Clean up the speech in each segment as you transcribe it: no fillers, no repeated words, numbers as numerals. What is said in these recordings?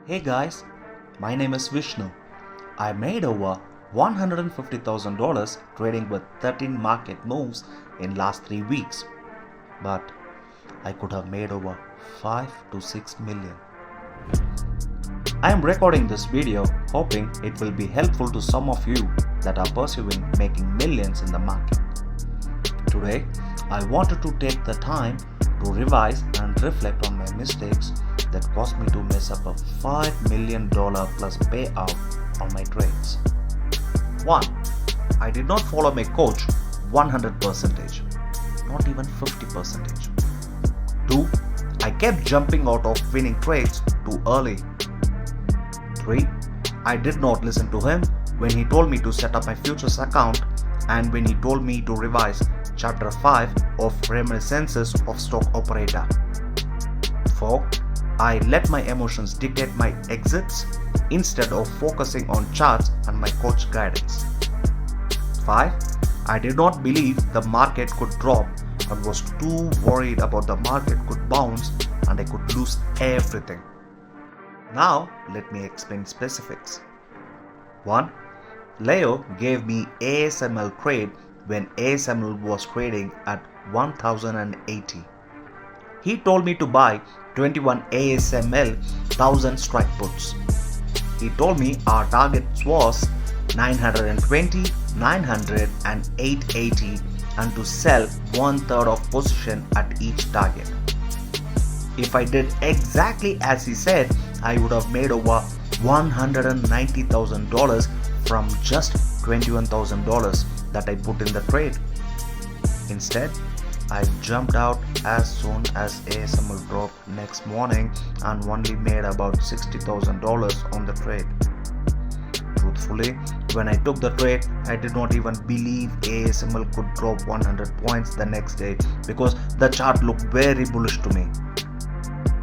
Hey guys, my name is Vishnu. I made over $150,000 trading with 13 market moves in last 3 weeks. But I could have made over 5 to 6 million. I am recording this video hoping it will be helpful to some of you that are pursuing making millions in the market. Today, I wanted to take the time to revise and reflect on my mistakes that caused me to mess up a $5 million plus payout on my trades. 1. I did not follow my coach 100%, not even 50%. 2. I kept jumping out of winning trades too early. 3. I did not listen to him when he told me to set up my futures account and when he told me to revise Chapter 5 of Reminiscences of Stock Operator. 4. I let my emotions dictate my exits instead of focusing on charts and my coach guidance. 5. I did not believe the market could drop and was too worried about the market could bounce and I could lose everything. Now let me explain specifics. 1. Leo gave me ASML trade when ASML was trading at 1080. He told me to buy 21 ASML 1000 strike puts. He told me our target was 920, 900 and 880 and to sell 1/3 of position at each target. If I did exactly as he said, I would have made over $190,000 from just $21,000 that I put in the trade. Instead, I jumped out as soon as ASML dropped next morning and only made about $60,000 on the trade. Truthfully, when I took the trade, I did not even believe ASML could drop 100 points the next day because the chart looked very bullish to me.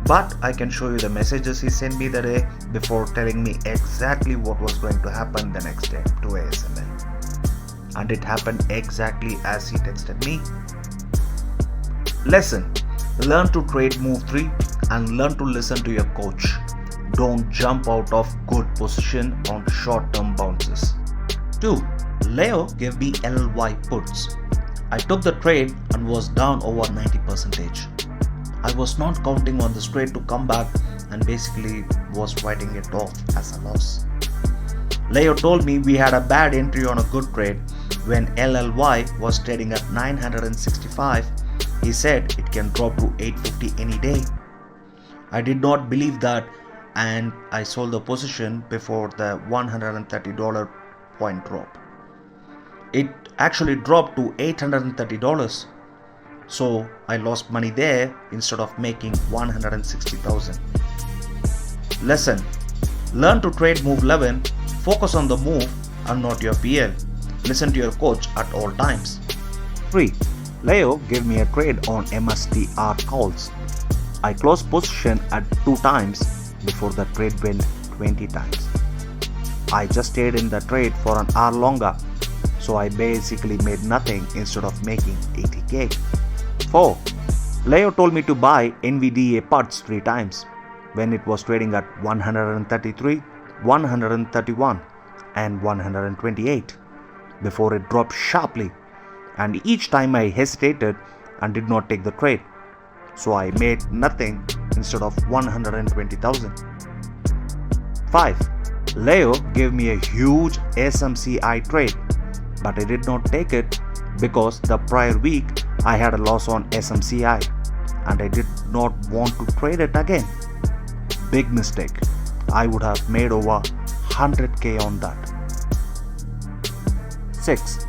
But I can show you the messages he sent me the day before telling me exactly what was going to happen the next day to ASML. And it happened exactly as he texted me. Lesson: learn to trade move 3 and learn to listen to your coach. Don't jump out of good position on short-term bounces. 2. Leo gave me LLY puts. I took the trade and was down over 90%. I was not counting on this trade to come back and basically was writing it off as a loss. Leo told me we had a bad entry on a good trade when LLY was trading at 965. He said it can drop to 850 any day. I did not believe that and I sold the position before the $130 point drop. It actually dropped to $830. So I lost money there instead of making $160,000. Lesson: learn to trade move 11, focus on the move and not your PL. Listen to your coach at all times. 3. Leo gave me a trade on MSTR calls. I closed position at 2 times before the trade went 20 times. I just stayed in the trade for an hour longer, so I basically made nothing instead of making 80k. 4. Leo told me to buy NVDA puts 3 times when it was trading at 133, 131 and 128 before it dropped sharply, and each time I hesitated and did not take the trade, so I made nothing instead of 120,000. 5. Leo gave me a huge SMCI trade, but I did not take it because the prior week I had a loss on SMCI and I did not want to trade it again. Big mistake. I would have made over 100k on that. 6.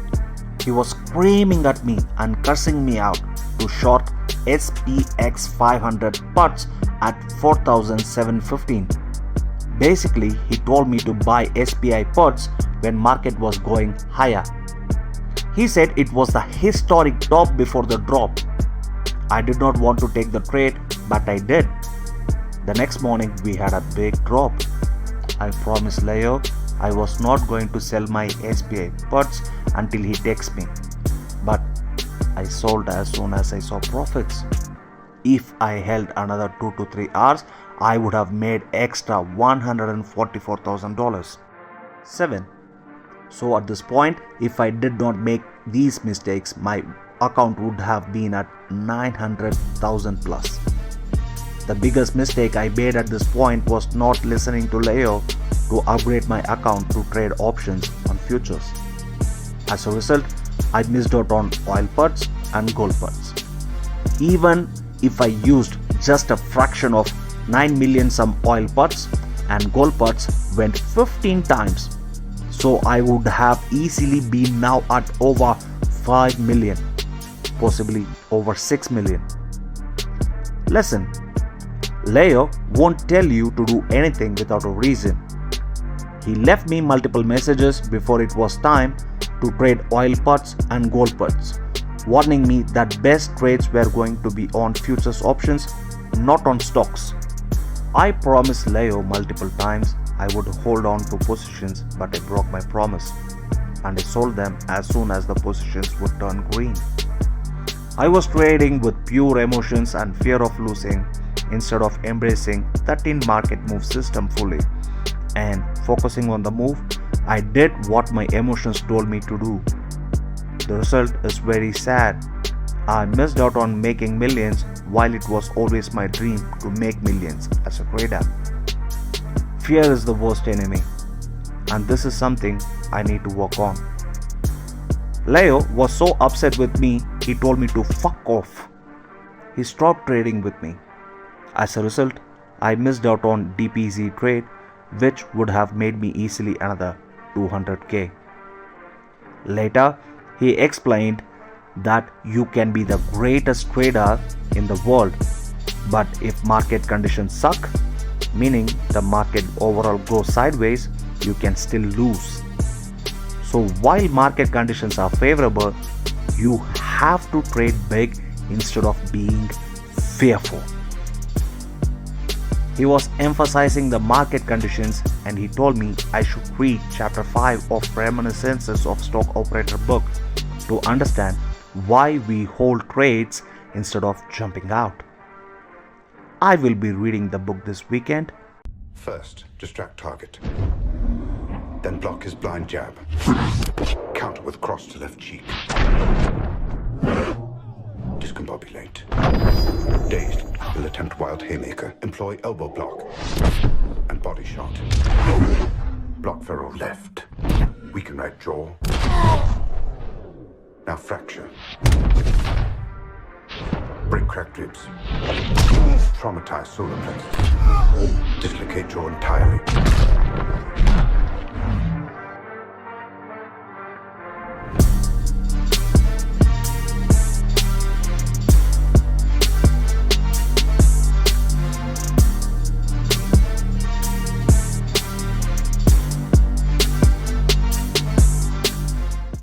He was screaming at me and cursing me out to short SPX 500 puts at 4,715. Basically, he told me to buy SPI puts when market was going higher. He said it was the historic top before the drop. I did not want to take the trade, but I did. The next morning we had a big drop. I promised Leo I was not going to sell my SPI puts until he texts me. But I sold as soon as I saw profits. If I held another 2 to 3 hours, I would have made extra $144,000. 7. So at this point, if I did not make these mistakes, my account would have been at 900,000 plus. The biggest mistake I made at this point was not listening to Leo to upgrade my account to trade options on futures. As a result, I missed out on oil puts and gold puts. Even if I used just a fraction of 9 million some oil puts and gold puts went 15 times, so I would have easily been now at over 5 million, possibly over 6 million. Lesson: Leo won't tell you to do anything without a reason. He left me multiple messages before it was time to trade oil puts and gold puts, warning me that best trades were going to be on futures options, not on stocks. I promised Leo multiple times I would hold on to positions, but I broke my promise and I sold them as soon as the positions would turn green. I was trading with pure emotions and fear of losing instead of embracing the in-market move system fully and focusing on the move. I did what my emotions told me to do. The result is very sad. I missed out on making millions while it was always my dream to make millions as a trader. Fear is the worst enemy, and this is something I need to work on. Leo was so upset with me, he told me to fuck off. He stopped trading with me. As a result, I missed out on DPZ trade, which would have made me easily another 200k. Later, he explained that you can be the greatest trader in the world, but if market conditions suck, meaning the market overall goes sideways, you can still lose. So while market conditions are favorable, you have to trade big instead of being fearful. He was emphasizing the market conditions, and he told me I should read chapter 5 of Reminiscences of Stock Operator book to understand why we hold trades instead of jumping out. I will be reading the book this weekend. First, distract target. Then block his blind jab. Counter with cross to left cheek. Discombobulate. Dazed, will attempt wild haymaker. Employ elbow block. And body shot. Block ferrule left. Weaken right jaw. Now fracture. Break cracked ribs. Traumatize solar plexus. Dislocate jaw entirely.